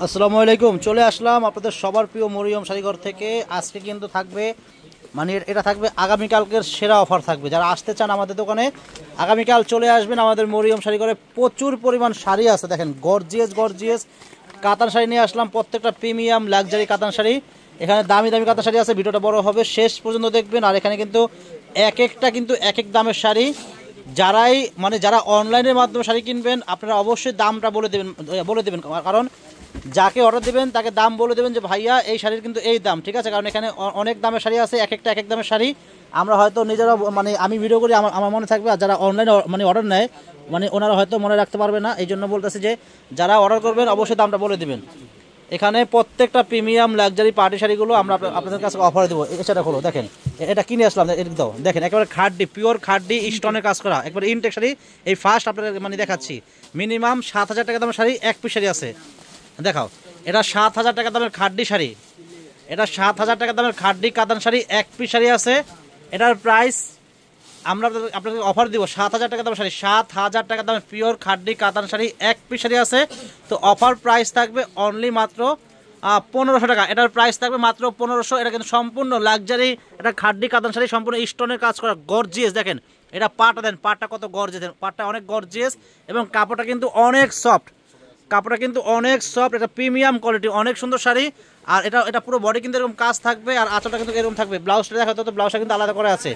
আসসালামু আলাইকুম। চলে আসলাম আপনাদের সবার প্রিয় মরিয়ম শাড়িঘর থেকে। আজকে কিন্তু থাকবে মানে এটা থাকবে আগামীকালকের সেরা অফার থাকবে। যারা আসতে চান আমাদের দোকানে আগামীকাল চলে আসবেন। আমাদের মরিয়ম শাড়িঘরে প্রচুর পরিমাণ শাড়ি আছে। দেখেন গর্জিয়াস গর্জিয়াস কাতান শাড়ি নিয়ে আসলাম, প্রত্যেকটা প্রিমিয়াম লাক্সারি কাতান শাড়ি। এখানে দামি দামি কাতান শাড়ি আছে, ভিডিওটা বড় হবে, শেষ পর্যন্ত দেখবেন। আর এখানে কিন্তু এক একটা কিন্তু এক এক দামের শাড়ি। যারা অনলাইনের মাধ্যমে শাড়ি কিনবেন আপনারা অবশ্যই দামটা বলে দেবেন, কারণ যাকে অর্ডার দেবেন তাকে দাম বলে দেবেন যে ভাইয়া এই শাড়ির কিন্তু এই দাম, ঠিক আছে? কারণ এখানে অনেক দামের শাড়ি আছে, এক একটা এক এক দামের শাড়ি। আমরা হয়তো নিজেরা আমি ভিডিও করি, আমার মনে থাকবে, আর যারা অনলাইনে অর্ডার নেয় ওনারা হয়তো মনে রাখতে পারবে না। এই জন্য বলতেছি যে যারা অর্ডার করবেন অবশ্যই দামটা বলে দেবেন। এখানে প্রত্যেকটা প্রিমিয়াম লাক্সারি পার্টি শাড়িগুলো আমরা আপনাদের কাছে অফার দেবো। সেটা হলো দেখেন, এটা কিনে আসলাম, দাও দেখেন, একেবারে খাড্ডি, পিওর খাড্ডি স্টোনের কাজ করা, একবার ইনটেক শাড়ি। এই ফার্স্ট আপনাদের দেখাচ্ছি। মিনিমাম 7,000 টাকা দামের শাড়ি, এক পিস শাড়ি আছে, দেখাও। এটা 7,000 টাকা দামের খাড্ডি শাড়ি, এটা 7,000 টাকা দামের খাড্ডি কাতান শাড়ি, এক পিস শাড়ি আছে। এটার প্রাইস আমরা আপনাদের অফার দিব 7,000 টাকা দামের শাড়ি, 7,000 টাকা দামের পিওর খাড্ডি কাতান শাড়ি, এক পিস শাড়ি আছে। তো অফার প্রাইস থাকবে অনলি মাত্র 1500 টাকা। এটার প্রাইস থাকবে মাত্র 1500। এটা কিন্তু সম্পূর্ণ লাক্সারি, এটা খাড্ডি কাতান শাড়ি, সম্পূর্ণ স্টোনের কাজ করা, গর্জিয়াস। দেখেন এটা পাটটা, দেন পাটটা কত গর্জিয়াস, পাটটা অনেক গর্জিয়াস এবং কাপড়টা কিন্তু অনেক সফট, কাপড়টা কিন্তু অনেক সফট। এটা প্রিমিয়াম কোয়ালিটি, অনেক সুন্দর শাড়ি। আর এটা পুরো বডি কিন্তু এরকম কাজ থাকবে, আর আঁচলটা কিন্তু এরকম থাকবে। ব্লাউজটা দেখা তো, ব্লাউজটা কিন্তু আলাদা করে আছে।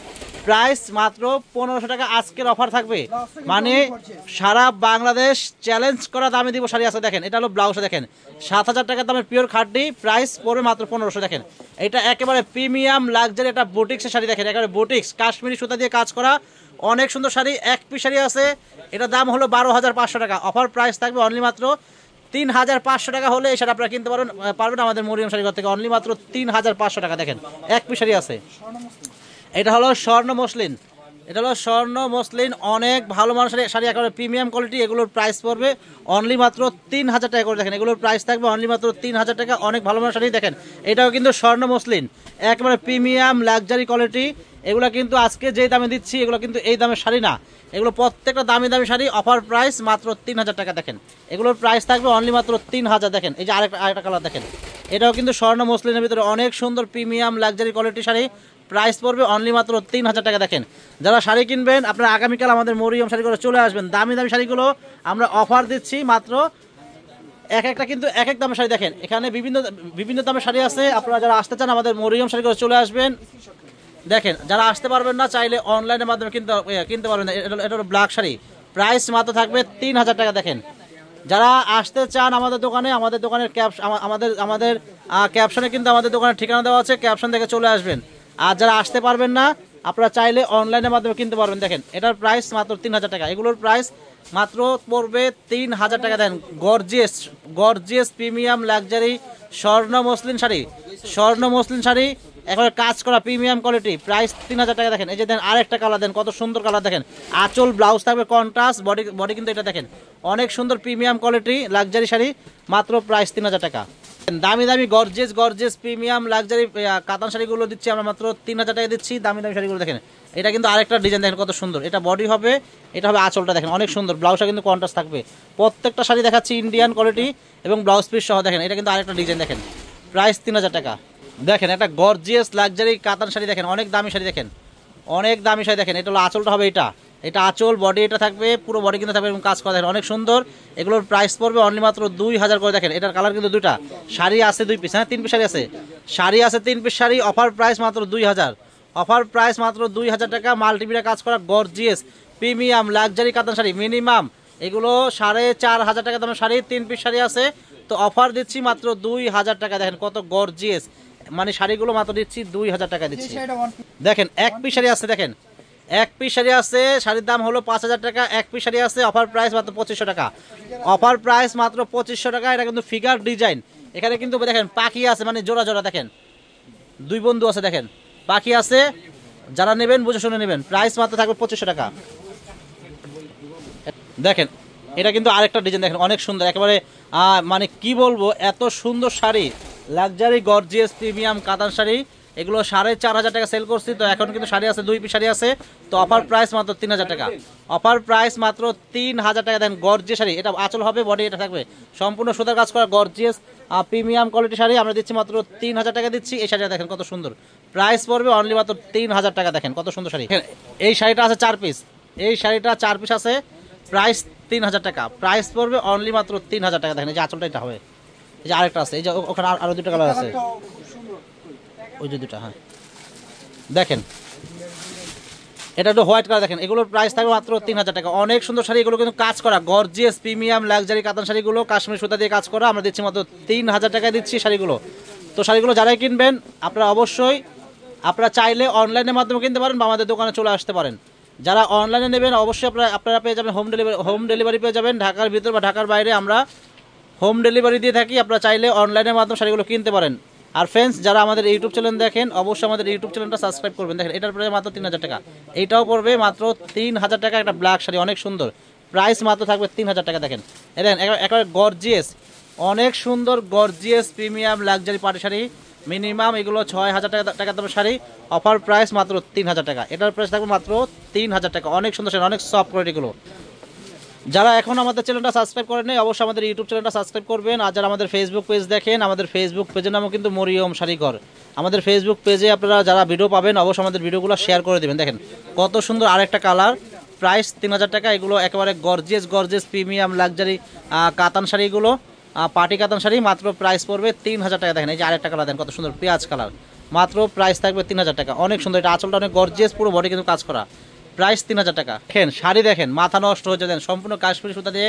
প্রাইস মাত্র 1500 টাকা আজকের অফার থাকবে, মানে সারা বাংলাদেশ চ্যালেঞ্জ করা দামে দিব শাড়ি আছে। দেখেন এটা হলো ব্লাউজটা, দেখেন 7,000 টাকা দামের পিওর খাড্ডি, প্রাইস পড়বে মাত্র 1500। দেখেন এটা একেবারে প্রিমিয়াম লাক্সারি, এটা বুটিক্সের শাড়ি। দেখেন একেবারে বুটিক্স, কাশ্মীরি সুতা দিয়ে কাজ করা, অনেক সুন্দর শাড়ি, এক পিস শাড়ি আছে। এটা দাম হলো 12,500 টাকা। অফার প্রাইস থাকবে অনলি মাত্র 3,500 টাকা হলে এই শাড়ি আপনারা কিনতে পারবেন আমাদের মরিয়ম শাড়িঘর থেকে, অনলি মাত্র 3,500 টাকা। দেখেন এক পিস শাড়ি আছে। এটা হলো স্বর্ণ মসলিন, এটা হলো স্বর্ণ মসলিন, অনেক ভালো মানের শাড়ি, একেবারে প্রিমিয়াম কোয়ালিটি। এগুলোর প্রাইস পড়বে অনলি মাত্র 3,000 টাকা করে। দেখেন এগুলোর প্রাইস থাকবে অনলি মাত্র 3,000 টাকা, অনেক ভালো মানের শাড়ি। দেখেন এটাও কিন্তু স্বর্ণ মসলিন, একেবারে প্রিমিয়াম লাক্সারি কোয়ালিটি। এগুলো কিন্তু আজকে যেই দামে দিচ্ছি এগুলো কিন্তু এই দামের শাড়ি না, এগুলো প্রত্যেকটা দামি দামি শাড়ি। অফার প্রাইস মাত্র 3,000 টাকা। দেখেন এগুলোর প্রাইস থাকবে অনলি মাত্র 3,000। দেখেন এই যে আরেকটা কালার, দেখেন এটাও কিন্তু স্বর্ণ মসলিনের ভিতরে অনেক সুন্দর premium luxury quality sari, price পড়বে অনলি মাত্র 3,000 টাকা। দেখেন যারা শাড়ি কিনবেন আপনারা আগামীকাল আমাদের মরিয়ম শাড়িঘরে চলে আসবেন। দামি দামি শাড়িগুলো আমরা অফার দিচ্ছি মাত্র এক একটা কিন্তু এক এক দামের শাড়ি। দেখেন এখানে বিভিন্ন দামের শাড়ি আছে। আপনারা যারা আসতে চান আমাদের মরিয়ম শাড়িঘরে চলে আসবেন। দেখেন যারা আসতে পারবেন না চাইলে অনলাইনের মাধ্যমে কিনতে পারবেন। এটা হলো ব্ল্যাক শাড়ি, প্রাইস মাত্র থাকবে 3,000 টাকা। দেখেন যারা আসতে চান আমাদের দোকানের আমাদের ক্যাপশনে কিন্তু আমাদের দোকানের ঠিকানা দেওয়া আছে, ক্যাপশন থেকে চলে আসবেন। আর যারা আসতে পারবেন না আপনারা চাইলে অনলাইনের মাধ্যমে কিনতে পারবেন। দেখেন এটার প্রাইস মাত্র 3,000 টাকা, এগুলোর প্রাইস মাত্র পড়বে 3,000 টাকা। দেন গর্জিয়াস প্রিমিয়াম লাক্সারি স্বর্ণ মসলিন শাড়ি, এখন কাজ করা প্রিমিয়াম কোয়ালিটি, প্রাইস 3,000 টাকা। দেখেন এই যে দেন আরেকটা কালার, দেন কত সুন্দর কালার। দেখেন আঁচল ব্লাউজ থাকবে কন্ট্রাস্ট, বডি কিন্তু এটা দেখেন অনেক সুন্দর প্রিমিয়াম কোয়ালিটি লাক্সারি শাড়ি, মাত্র প্রাইস 3,000 টাকা। দামি দামি গর্জিয়াস প্রিমিয়াম লাক্সারি কাতান শাড়িগুলো দিচ্ছি আমরা মাত্র 3,000 টাকা দিচ্ছি। দামি দামি শাড়িগুলো দেখেন, এটা কিন্তু আরেকটা ডিজাইন, দেখেন কত সুন্দর। এটা বডি হবে, এটা হবে আঁচলটা, দেখেন অনেক সুন্দর। ব্লাউজটা কিন্তু কন্ট্রাস্ট থাকবে। প্রত্যেকটা শাড়ি দেখাচ্ছি ইন্ডিয়ান কোয়ালিটি এবং ব্লাউজ পিস সহ। দেখেন এটা কিন্তু আরেকটা ডিজাইন, দেখেন প্রাইস 3,000 টাকা। দেখেন একটা গর্জিয়াস লাক্সারি কাতান শাড়ি, দেখেন অনেক দামি শাড়ি, দেখেন অনেক দামি শাড়ি। দেখেন এটা হলো আঁচলটা হবে, এটা আঁচল, বডি এটা থাকবে, পুরো বডি কিন্তু থাকবে এবং কাজ করা, দেখেন অনেক সুন্দর। এগুলোর প্রাইস পড়বে অনলি মাত্র 2,000 করে। দেখেন এটার কালার কিন্তু দুইটা, শাড়ি আছে 2 পিস, হ্যাঁ 3 পিস শাড়ি আছে, আছে 3 পিস শাড়ি। অফার প্রাইস মাত্র 2,000, অফার প্রাইস মাত্র 2,000 টাকা। মাল্টিমিডিয়া কাজ করা গর্জিয়াস প্রিমিয়াম লাক্সারি কাতান শাড়ি, মিনিমাম এগুলো 4,500 টাকা দামের শাড়ি, 3 পিস শাড়ি আছে। তো অফার দিচ্ছি মাত্র 2,000 টাকা। দেখেন কত গর্জিয়াস, শাড়িগুলো মাত্র দিচ্ছি 2,000 টাকা দিচ্ছি। দেখেন এক পিস শাড়ি আছে, দেখেন এক পিস শাড়ি আছে, শাড়ির দাম হলো 5,000 টাকা। এক পিস শাড়ি আছে, অফার প্রাইস মাত্র 2,500 টাকা, অফার প্রাইস মাত্র 2,500 টাকা। এটা কিন্তু ফিগার ডিজাইন, এখানে কিন্তু দেখেন পাখি আছে, জোড়া, দেখেন 2 বন্ধু আছে, দেখেন পাখি আছে। যারা নেবেন বুঝে শুনে নেবেন, প্রাইস মাত্র থাকবে 2,500 টাকা। দেখেন এটা কিন্তু আরেকটা ডিজাইন, দেখেন অনেক সুন্দর, একেবারে কি বলবো, এত সুন্দর শাড়ি, লাক্সারি গর্জিয়াস প্রিমিয়াম কাতান শাড়ি, এগুলো 4500 টাকা সেল করছি, তো এখন কিন্তু শাড়ি আছে 2 পিস শাড়ি আছে, তো অফার প্রাইস মাত্র 3000 টাকা। অফার প্রাইস মাত্র 3000 টাকা দেন। গর্জিয়াস শাড়ি, এটা আঁচল হবে, বডি এটা থাকবে সম্পূর্ণ সুতার কাজ করা গর্জিয়াস প্রিমিয়াম কোয়ালিটি শাড়ি আমরা দিচ্ছি মাত্র 3000 টাকা দিচ্ছি। এই শাড়িটা দেখেন কত সুন্দর, প্রাইস পড়বে অনলি মাত্র 3000 টাকা। দেখেন কত সুন্দর শাড়ি। এই শাড়িটা আছে 4 পিস, এই শাড়িটা 4 পিস আছে, প্রাইস 3000 টাকা, প্রাইস পড়বে অনলি মাত্র 3000 টাকা। দেখেন এই যে আঁচলটা এটা হবে, এই যে আরেকটা আছে, এই যে ওখানে আরো 2টা কালার আছে, ওই যে 2টা। হ্যাঁ দেখেন এটা একটু হোয়াইট কালার। দেখেন এগুলোর প্রাইস থাকবে মাত্র 3000 টাকা। অনেক সুন্দর শাড়ি, এগুলো কিন্তু কাজ করা গর্জিয়াস প্রিমিয়াম লাক্সারি কাতান শাড়িগুলো কাশ্মীর সুতা দিয়ে কাজ করা আমরা দিচ্ছি মাত্র 3000 টাকায় দিচ্ছি শাড়িগুলো। তো শাড়িগুলো যারাই কিনবেন আপনারা অবশ্যই আপনারা চাইলে অনলাইনের মাধ্যমে কিনতে পারেন বা আমাদের দোকানে চলে আসতে পারেন। যারা অনলাইনে নেবেন অবশ্যই আপনারা পেয়ে যাবেন হোম ডেলিভারি পেয়ে যাবেন। ঢাকার ভিতর বা ঢাকার বাইরে আমরা হোম ডেলিভারি দিয়ে থাকি, আপনারা চাইলে অনলাইনের মাধ্যমে শাড়িগুলো কিনতে পারেন। আর ফ্রেন্ডস যারা আমাদের ইউটিউব চ্যানেল দেখেন অবশ্যই আমাদের ইউটিউব চ্যানেলটা সাবস্ক্রাইব করবেন। দেখেন এটার প্রাইস মাত্র 3000 টাকা, এইটাও পড়বে মাত্র 3000 টাকা। একটা ব্ল্যাক শাড়ি অনেক সুন্দর, প্রাইস মাত্র থাকবে 3000 টাকা। দেখেন দেখেন একেবারে গর্জিয়াস, অনেক সুন্দর gorgeous premium luxury party sari, minimum এগুলো 6000 টাকা দামের শাড়ি, অফার প্রাইস মাত্র 3000 টাকা। এটার প্রাইস থাকবে মাত্র 3000 টাকা। অনেক সুন্দর শাড়ি, অনেক সফট কোয়ালিটিগুলো। যারা এখন আমাদের চ্যানেলটা সাবস্ক্রাইব করেন নাই অবশ্যই আমাদের ইউটিউব চ্যানেলটা সাবস্ক্রাইব করবেন। আর যারা আমাদের ফেসবুক পেজ দেখেন, আমাদের ফেসবুক পেজের নামও কিন্তু মরিয়ম শাড়িঘর। আমাদের ফেসবুক পেজে আপনারা যারা ভিডিও পাবেন অবশ্যই আমাদের ভিডিওগুলো শেয়ার করে দেবেন। দেখেন কত সুন্দর আরেকটা কালার, প্রাইস 3000 টাকা। এগুলো একেবারে গর্জিয়াস প্রিমিয়াম লাক্সারি কাতান শাড়িগুলো, পার্টি কাতান শাড়ি, মাত্র প্রাইস পড়বে 3000 টাকা। দেখেন এই যে আরেকটা কালার, দেন কত সুন্দর পেঁয়াজ কালার, মাত্র প্রাইস থাকবে 3000 টাকা। অনেক সুন্দর, এটা আঁচলটা অনেক গর্জিয়াস, পুরো বডি কিন্তু কাজ করা, প্রাইস 3000 টাকা। দেখেন শাড়ি দেখেন মাথা নষ্ট হয়ে যায়, সম্পূর্ণ কাশ্মীরি সুতা দিয়ে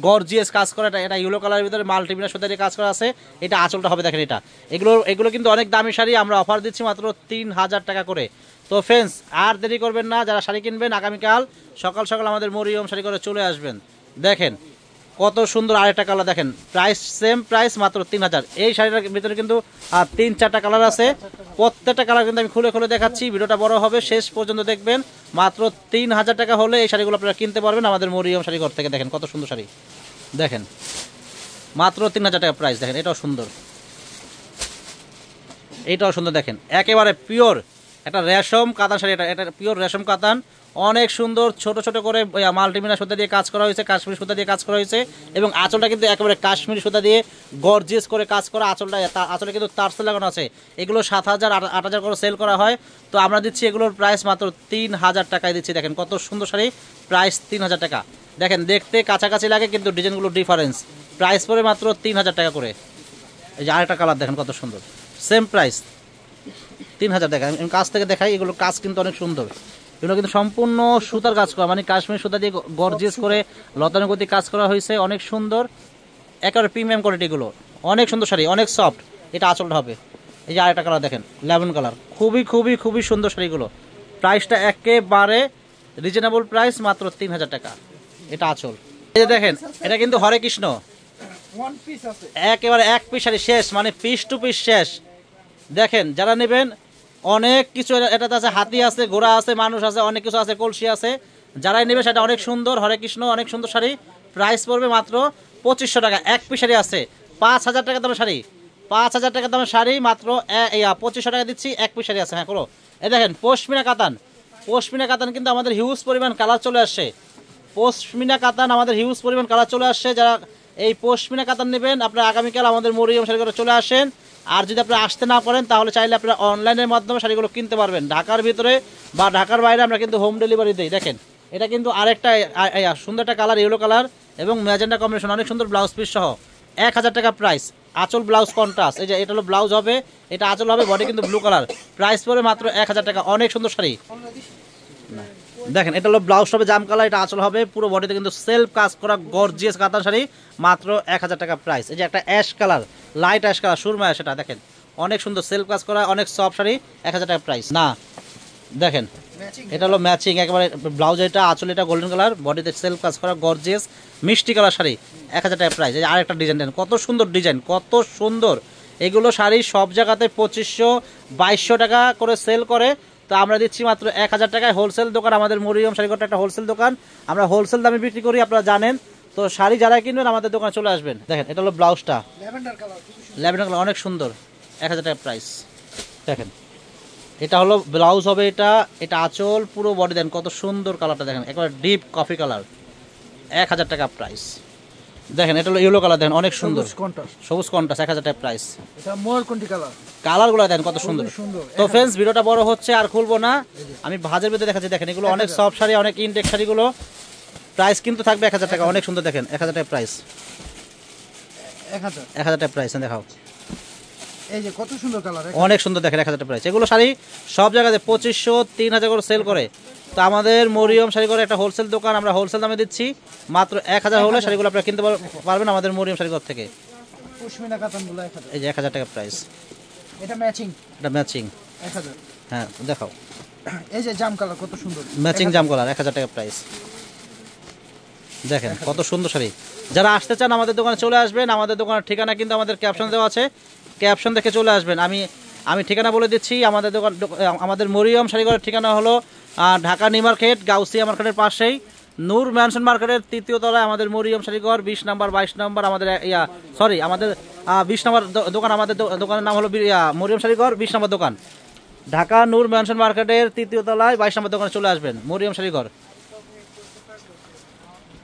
গর্জিয়াস কাজ করা। এটা ইয়েলো কালারের ভিতরে মাল্টিমিনা সুতা দিয়ে কাজ করা আছে, এটা আঁচলটা হবে। দেখেন এগুলো কিন্তু অনেক দামি শাড়ি, আমরা অফার দিচ্ছি মাত্র 3000 টাকা করে। তো ফ্রেন্ডস আর দেরি করবেন না, যারা শাড়ি কিনবেন আগামীকাল সকাল সকাল আমাদের মরিয়ম শাড়ি করে চলে আসবেন। দেখেন কত সুন্দর আরেকটা কালার, দেখেন প্রাইস সেম প্রাইস মাত্র 3000। এই শাড়িটার ভিতরে কিন্তু 3-4টা কালার আছে, প্রত্যেকটা কালার কিন্তু আমি খুলে দেখাচ্ছি। ভিডিওটা বড় হবে, শেষ পর্যন্ত দেখবেন। মাত্র 3000 টাকা হলে এই শাড়িগুলো আপনারা কিনতে পারবেন আমাদের মরিয়ম শাড়িঘর থেকে। দেখেন কত সুন্দর শাড়ি, দেখেন মাত্র 3000 টাকা প্রাইস। দেখেন এটাও সুন্দর, এইটাও সুন্দর। দেখেন একেবারে পিওর একটা রেশম কাতান শাড়ি, এটা পিওর রেশম কাতান, অনেক সুন্দর ছোট ছোট করে মাল্টিমিনা সুতা দিয়ে কাজ করা হয়েছে, কাশ্মীরি সুতা দিয়ে কাজ করা হয়েছে। এবং আঁচলটা কিন্তু একেবারে কাশ্মীরি সুতা দিয়ে গর্জিয়াস করে কাজ করা। আঁচলে কিন্তু টার্সেল লাগানো আছে। এগুলো 7000-8000 করে সেল করা হয়, তো আমরা দিচ্ছি এগুলোর প্রাইস মাত্র 3000 টাকায় দিচ্ছি। দেখেন কত সুন্দর শাড়ি, প্রাইস 3000 টাকা। দেখেন দেখতে কাছাকাছি লাগে কিন্তু ডিজাইনগুলো ডিফারেন্স, প্রাইস পড়ে মাত্র 3000 টাকা করে। এই যে আরেকটা কালার দেখেন কত সুন্দর, সেম প্রাইস 3000 টাকা। আমি কাছ থেকে দেখাই, এগুলো কাজ কিন্তু অনেক সুন্দর। এগুলো কিন্তু সম্পূর্ণ সুতার কাজ করা, মানে কাশ্মীরি সুতা দিয়ে গর্জিয়াস করে লতানুগতি কাজ করা হয়েছে, অনেক সুন্দর, একেবারে প্রিমিয়াম কোয়ালিটিগুলো। অনেক সুন্দর শাড়ি, অনেক সফট। এটা আঁচলটা হবে। এই যে আরেকটা কালার দেখেন লেমন কালার, খুবই সুন্দর শাড়িগুলো। প্রাইসটা একেবারে রিজনেবল প্রাইস, মাত্র 3000 টাকা। এটা আঁচল। এই যে দেখেন এটা কিন্তু হরে কৃষ্ণ, একেবারে এক পিস শাড়ি শেষ, মানে পিস টু পিস শেষ। দেখেন যারা নেবেন অনেক কিছু, এটাতে আছে হাতি আছে, ঘোড়া আছে, মানুষ আছে, অনেক কিছু আছে, কলসি আছে। যারাই নেবে সেটা অনেক সুন্দর, হরে কৃষ্ণ অনেক সুন্দর শাড়ি। প্রাইস পড়বে মাত্র 2500 টাকা। এক পিস শাড়ি আছে 5000 টাকা দামের শাড়ি, 5000 টাকা দামের শাড়ি মাত্র 2500 টাকা দিচ্ছি। এক পিস শাড়ি আছে। হ্যাঁ করো, এই দেখেন পশমিনা কাতান কিন্তু আমাদের হিউজ পরিমাণ কালার চলে আসছে। পশমিনা কাতান আমাদের হিউজ পরিমাণ কালার চলে আসছে। যারা এই পশমিনা কাতান নেবেন আপনারা আগামীকাল আমাদের মরিয়ম শাড়ি করে চলে আসেন। আর যদি আপনারা আসতে না পারেন তাহলে চাইলে আপনারা অনলাইনের মাধ্যমে শাড়িগুলো কিনতে পারবেন। ঢাকার ভিতরে বা ঢাকার বাইরে আমরা কিন্তু হোম ডেলিভারি দিই। দেখেন এটা কিন্তু আরেকটা সুন্দর একটা কালার, ইয়েলো কালার এবং ম্যাজেন্ডা কম্বিনেশন, অনেক সুন্দর ব্লাউজ পিস সহ 1000 টাকা প্রাইস। আঁচল ব্লাউজ কন্ট্রাস্ট, এই যে এটা হলো ব্লাউজ হবে, এটা আঁচল হবে, বডি কিন্তু ব্লু কালার। প্রাইস পড়বে মাত্র 1000 টাকা। অনেক সুন্দর শাড়ি। দেখেন এটা হলো ব্লাউজ হবে জাম কালার, এটা আঁচল হবে, পুরো বডিতে কিন্তু সেলফ কাজ করা গর্জিয়াস কাতান শাড়ি, মাত্র 1000 টাকা প্রাইস। এই যে একটা ash colour, light ash colour, Surma ash, এটা দেখেন অনেক সুন্দর সেলফ কাজ করা, অনেক সফট শাড়ি, 1000 টাকা প্রাইস। না দেখেন এটা হলো ম্যাচিং একেবারে ব্লাউজ, এটা আঁচল, এটা গোল্ডেন কালার, বডিতে সেলফ কাজ করা গর্জিয়াস মিষ্টি কালার শাড়ি, 1000 টাকা প্রাইস। এই যে আরেকটা ডিজাইন দেন, কত সুন্দর ডিজাইন, কত সুন্দর। এগুলো শাড়ি সব জায়গাতে 2500-2200 টাকা করে সেল করে, তো আমরা দিচ্ছি মাত্র 1000 টাকায়। হোলসেল দোকান আমাদের মরিয়ম শাড়িঘরটা একটা হোলসেল দোকান, আমরা হোলসেল দামে বিক্রি করি, আপনারা জানেন। তো শাড়ি যারা কিনবেন আমাদের দোকানে চলে আসবেন। দেখেন এটা হলো ব্লাউজটা ল্যাভেন্ডার কালার, অনেক সুন্দর, 1000 টাকা প্রাইস। দেখেন এটা হলো ব্লাউজ হবে, এটা এটা আঁচল, পুরো বডি দেন কত সুন্দর কালারটা দেখেন, একবার ডিপ কফি কালার, 1000 টাকা প্রাইস। দেখেন এটা হলো ইয়েলো কালার, দেখেন অনেক সুন্দর সবুজ কন্ট্রাস্ট, 1000 টাকা প্রাইস। এটা ময়ূরকণ্ঠী কালার, কালারগুলো দেখেন কত সুন্দর। তো ফ্রেন্ডস ভিডিওটা বড় হচ্ছে আর খুলবো না, আমি ভাজের ভিতরে দেখাচ্ছি। দেখেন এগুলো অনেক সফট শাড়ি, অনেক ইনটেক শাড়িগুলো, প্রাইস কিন্তু থাকবে 1000 টাকা, অনেক সুন্দর দেখেন 1000 টাকা প্রাইস, 1000 টাকা প্রাইস। দেখাও এই যে কত সুন্দর কালার, অনেক সুন্দর দেখেন 1000 টাকা প্রাইস। এগুলো শাড়ি সব জায়গাতে 2500 3000 করে সেল করে, তো আমাদের মরিয়ম শাড়ি করে একটা হোলসেল দোকান, আমরা হোলসেল দামে দিচ্ছি, মাত্র 1000 হলে শাড়িগুলো আপনারা কিনতে পারবেন আমাদের মরিয়ম শাড়িঘর থেকে। পশমিনা কাতানগুলো 1000, এই যে 1000 টাকা প্রাইস। এটা ম্যাচিং, এটা ম্যাচিং 1000। হ্যাঁ দেখাও, এই যে জাম কালার কত সুন্দর, ম্যাচিং জাম কালার, 1000 টাকা প্রাইস। দেখেন কত সুন্দর শাড়ি। যারা আসতে চান আমাদের দোকানে চলে আসবেন, আমাদের দোকানের ঠিকানা কিন্তু আমাদের ক্যাপশন দেওয়া আছে, ক্যাপশন দেখে চলে আসবেন। আমি ঠিকানা বলে দিচ্ছি, আমাদের দোকান, আমাদের মরিয়ম শাড়িঘরের ঠিকানা হলো ঢাকা নিউ মার্কেট, গাউসিয়া মার্কেটের পাশেই নূর ম্যানশন মার্কেটের 3য় তলায় আমাদের মরিয়ম শাড়িঘর, 20 নাম্বার 22 নাম্বার আমাদের আমাদের 20 নাম্বার দোকান। আমাদের দোকানের নাম হলো মরিয়ম শাড়িঘর, 20 নাম্বার দোকান, ঢাকা নূর ম্যানশন মার্কেটের 3য় তলায় 22 নাম্বার দোকানে চলে আসবেন, মরিয়ম শাড়িঘর।